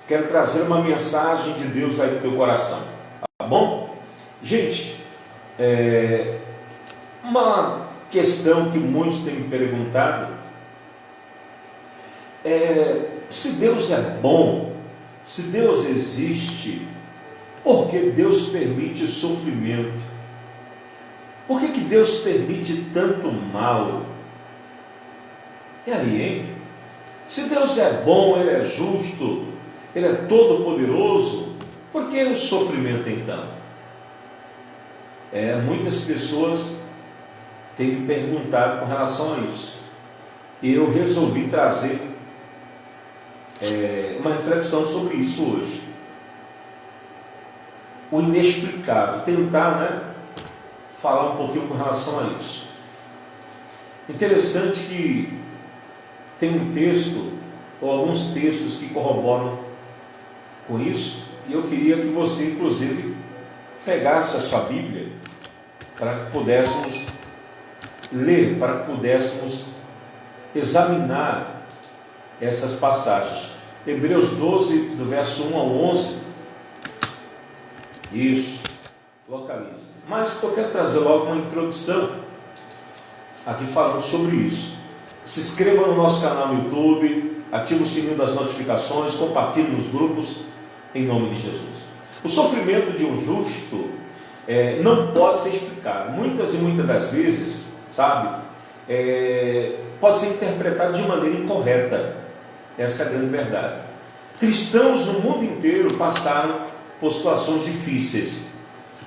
quero trazer uma mensagem de Deus aí para o teu coração, tá bom? Gente, uma questão que muitos têm me perguntado é: se Deus é bom, se Deus existe, por que Deus permite sofrimento? Por que Deus permite tanto mal? E aí, hein? Se Deus é bom, Ele é justo, Ele é todo poderoso, por que o sofrimento então? Muitas pessoas têm me perguntado com relação a isso. E eu resolvi trazer uma reflexão sobre isso hoje. O inexplicável, tentar, falar um pouquinho com relação a isso. Interessante que tem um texto, ou alguns textos que corroboram com isso, e eu queria que você, inclusive, pegasse a sua Bíblia, para que pudéssemos ler, para que pudéssemos examinar essas passagens. Hebreus 12, do verso 1 ao 11. Isso, localiza. Mas eu quero trazer logo uma introdução, aqui falando sobre isso. Se inscreva no nosso canal no YouTube, ative o sininho das notificações, compartilhe nos grupos, em nome de Jesus. O sofrimento de um justo não pode ser explicado. Muitas e muitas das vezes, pode ser interpretado de maneira incorreta. Essa é a grande verdade. Cristãos no mundo inteiro passaram por situações difíceis.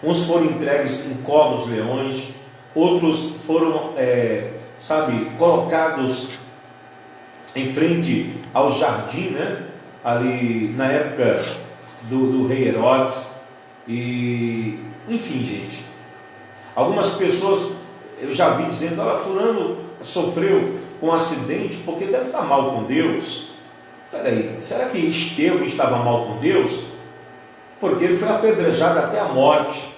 Uns foram entregues em covas de leões, outros foram colocados em frente ao jardim, ali na época do rei Herodes. E enfim, gente, algumas pessoas eu já vi dizendo: olha, fulano sofreu com um acidente porque deve estar mal com Deus. Peraí, será que Estevão estava mal com Deus? Porque ele foi apedrejado até a morte.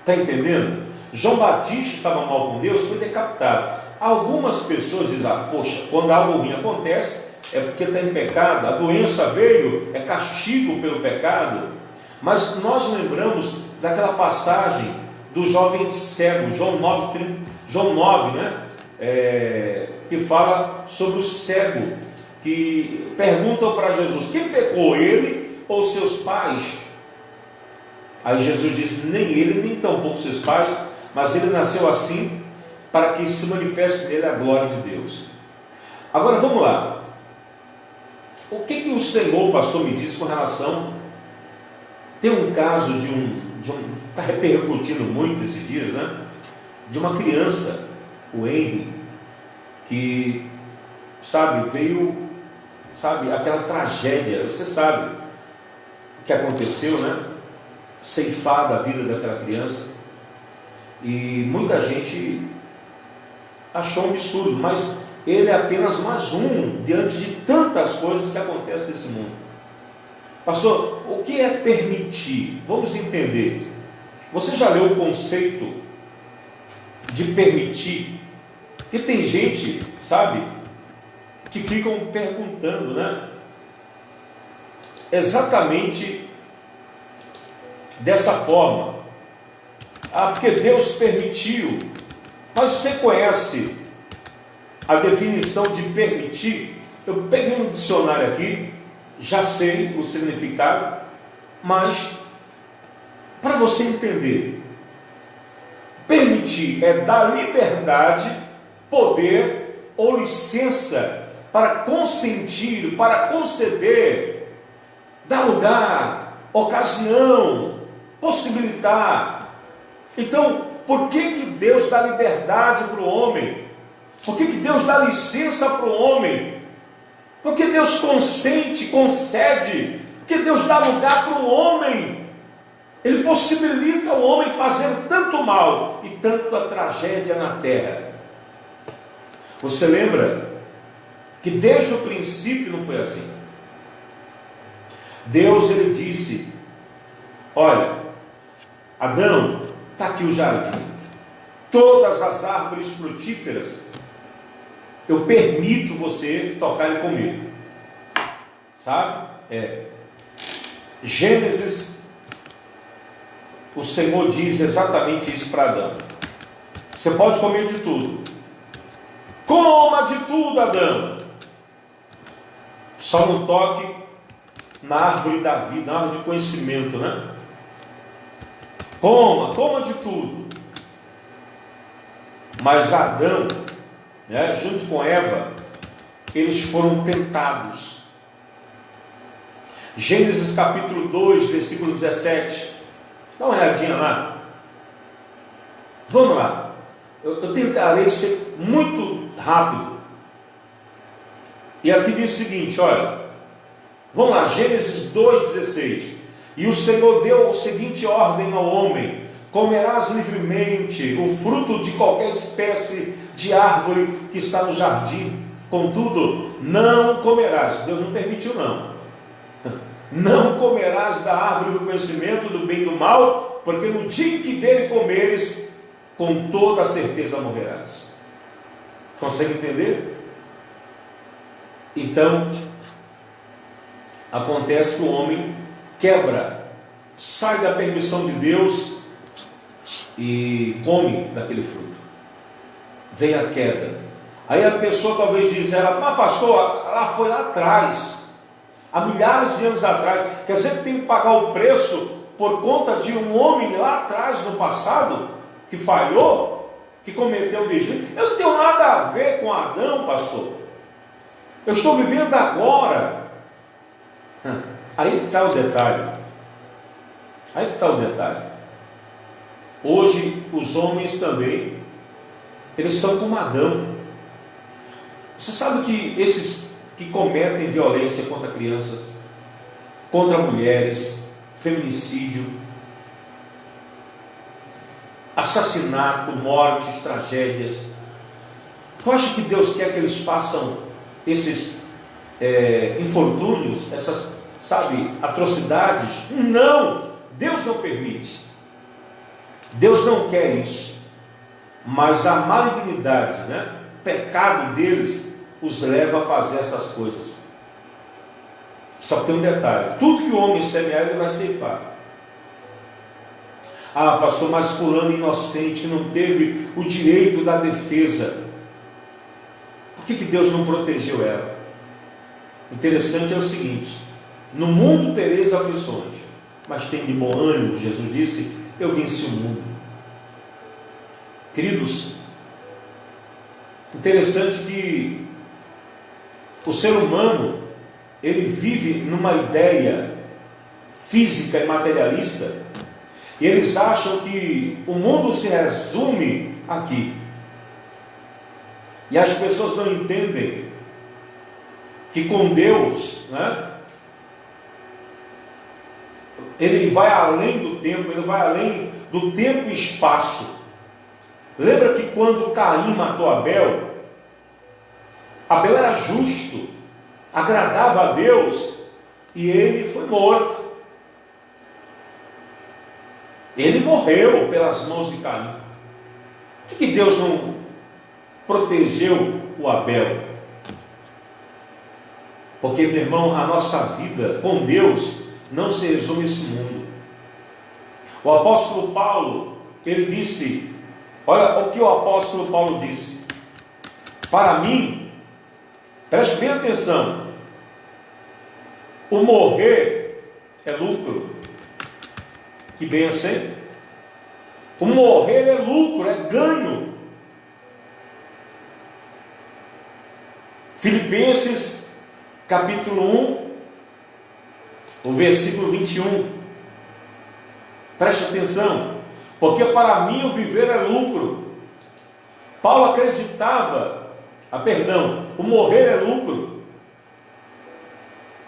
Está entendendo? João Batista estava mal com Deus, foi decapitado. Algumas pessoas dizem: poxa, quando algo ruim acontece, é porque está em pecado, a doença veio, é castigo pelo pecado. Mas nós lembramos daquela passagem do jovem cego, João 9, que fala sobre o cego, que perguntam para Jesus: quem pecou, ele ou seus pais? Aí Jesus disse: nem ele, nem tampouco seus pais, mas ele nasceu assim para que se manifeste nele a glória de Deus. Agora vamos lá. O que o Senhor, pastor, me disse com relação... Tem um caso está repercutindo muito esses dias, de uma criança, o Henry, que, veio, aquela tragédia, você sabe o que aconteceu, ceifada a vida daquela criança, e muita gente achou um absurdo, mas ele é apenas mais um diante de tantas coisas que acontecem nesse mundo. Pastor, o que é permitir? Vamos entender. Você já leu o conceito de permitir? Porque tem gente, que ficam perguntando, exatamente dessa forma. Porque Deus permitiu. Mas você conhece a definição de permitir? Eu peguei um dicionário aqui, já sei o significado, mas para você entender, permitir é dar liberdade, poder ou licença para consentir, para conceder, dar lugar, ocasião, possibilitar. Então, por que Deus dá liberdade para o homem? Por que Deus dá licença para o homem? Porque Deus consente, concede, porque Deus dá lugar para o homem. Ele possibilita o homem fazer tanto mal e tanta tragédia na terra. Você lembra que desde o princípio não foi assim? Deus, ele disse: olha, Adão, está aqui o jardim, todas as árvores frutíferas eu permito você tocar e comer. sabe? Gênesis, o Senhor diz exatamente isso para Adão: você pode comer de tudo, coma de tudo, Adão, só não toque na árvore da vida, na árvore de conhecimento, né? Coma de tudo. Mas Adão, né, junto com Eva, eles foram tentados. Gênesis capítulo 2, versículo 17. Dá uma olhadinha lá. Vamos lá. Eu tentarei ser muito rápido. E aqui diz o seguinte, olha. Vamos lá, Gênesis 2,16. E o Senhor deu a seguinte ordem ao homem: comerás livremente o fruto de qualquer espécie de árvore que está no jardim, contudo, não comerás. Deus não permitiu, não. Não comerás da árvore do conhecimento do bem e do mal, porque no dia em que dele comeres, com toda a certeza morrerás. Consegue entender? Então, acontece que o homem quebra, sai da permissão de Deus e come daquele fruto. Vem a queda. Aí a pessoa talvez diz ela: mas pastor, ela foi lá atrás, há milhares de anos atrás. Quer dizer que tem que pagar o preço por conta de um homem lá atrás, no passado, que falhou, que cometeu desvio? Eu não tenho nada a ver com Adão, pastor. Eu estou vivendo agora. Aí que está o detalhe. Aí que está o detalhe. Hoje os homens também, eles são como Adão. Você sabe que esses que cometem violência contra crianças, contra mulheres, feminicídio, assassinato, mortes, tragédias, tu acha que Deus quer que eles façam esses infortúnios, essas, atrocidades? Não, Deus não permite. Deus não quer isso. Mas a malignidade, o pecado deles os leva a fazer essas coisas. Só que tem um detalhe: tudo que o homem semear, ele vai ceifar. Ah, pastor, mas fulano inocente, que não teve o direito da defesa, por que Deus não protegeu ela? Interessante é o seguinte: no mundo tereis aflições, mas tem de bom ânimo. Jesus disse: eu venci o mundo. Queridos, interessante que o ser humano, ele vive numa ideia física e materialista, e eles acham que o mundo se resume aqui. E as pessoas não entendem que com Deus, ele vai além do tempo, ele vai além do tempo e espaço. Lembra que quando Caim matou Abel, Abel era justo, agradava a Deus, e ele foi morto. Ele morreu pelas mãos de Caim. Por que Deus não protegeu o Abel? Porque, meu irmão, a nossa vida com Deus não se resume a esse mundo. O apóstolo Paulo, ele disse, olha o que o apóstolo Paulo disse: para mim, preste bem atenção, o morrer é lucro. Que benção, hein? O morrer é lucro, é ganho. Filipenses capítulo 1, o versículo 21. Preste atenção: porque para mim o viver é lucro. Paulo acreditava, o morrer é lucro.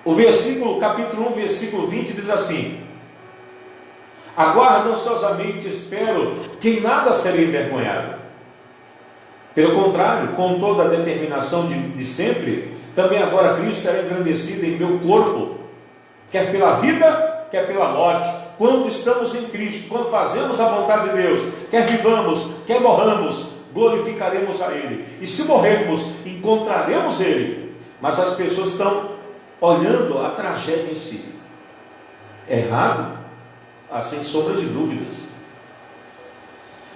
O capítulo 1, versículo 20 diz assim: aguardo ansiosamente, espero que em nada serei envergonhado. Pelo contrário, com toda a determinação de sempre, também agora Cristo será engrandecido em meu corpo, quer pela vida, quer pela morte. Quando estamos em Cristo, quando fazemos a vontade de Deus, quer vivamos, quer morramos, glorificaremos a Ele. E se morrermos, encontraremos Ele. Mas as pessoas estão olhando a tragédia em si. Errado? Sem sombra de dúvidas.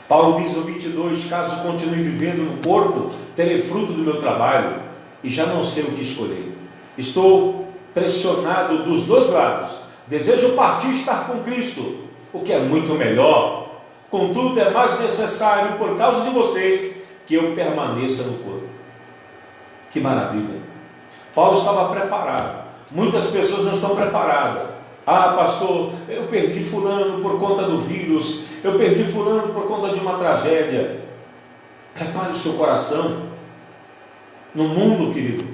Paulo diz no 22, caso continue vivendo no corpo, terei fruto do meu trabalho, e já não sei o que escolher. Estou pressionado dos dois lados. Desejo partir e estar com Cristo, o que é muito melhor. Contudo, é mais necessário, por causa de vocês, que eu permaneça no corpo. Que maravilha! Paulo estava preparado. Muitas pessoas não estão preparadas. Pastor, eu perdi fulano por conta do vírus, eu perdi fulano por conta de uma tragédia. Prepare o seu coração. No mundo, querido,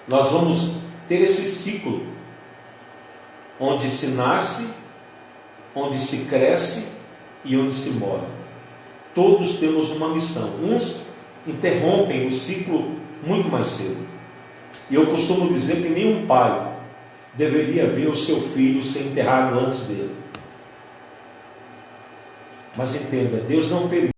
nós vamos ter esse ciclo, onde se nasce, onde se cresce e onde se morre. Todos temos uma missão. Uns interrompem o ciclo muito mais cedo. E eu costumo dizer que nenhum pai deveria ver o seu filho ser enterrado antes dele. Mas entenda, Deus não permite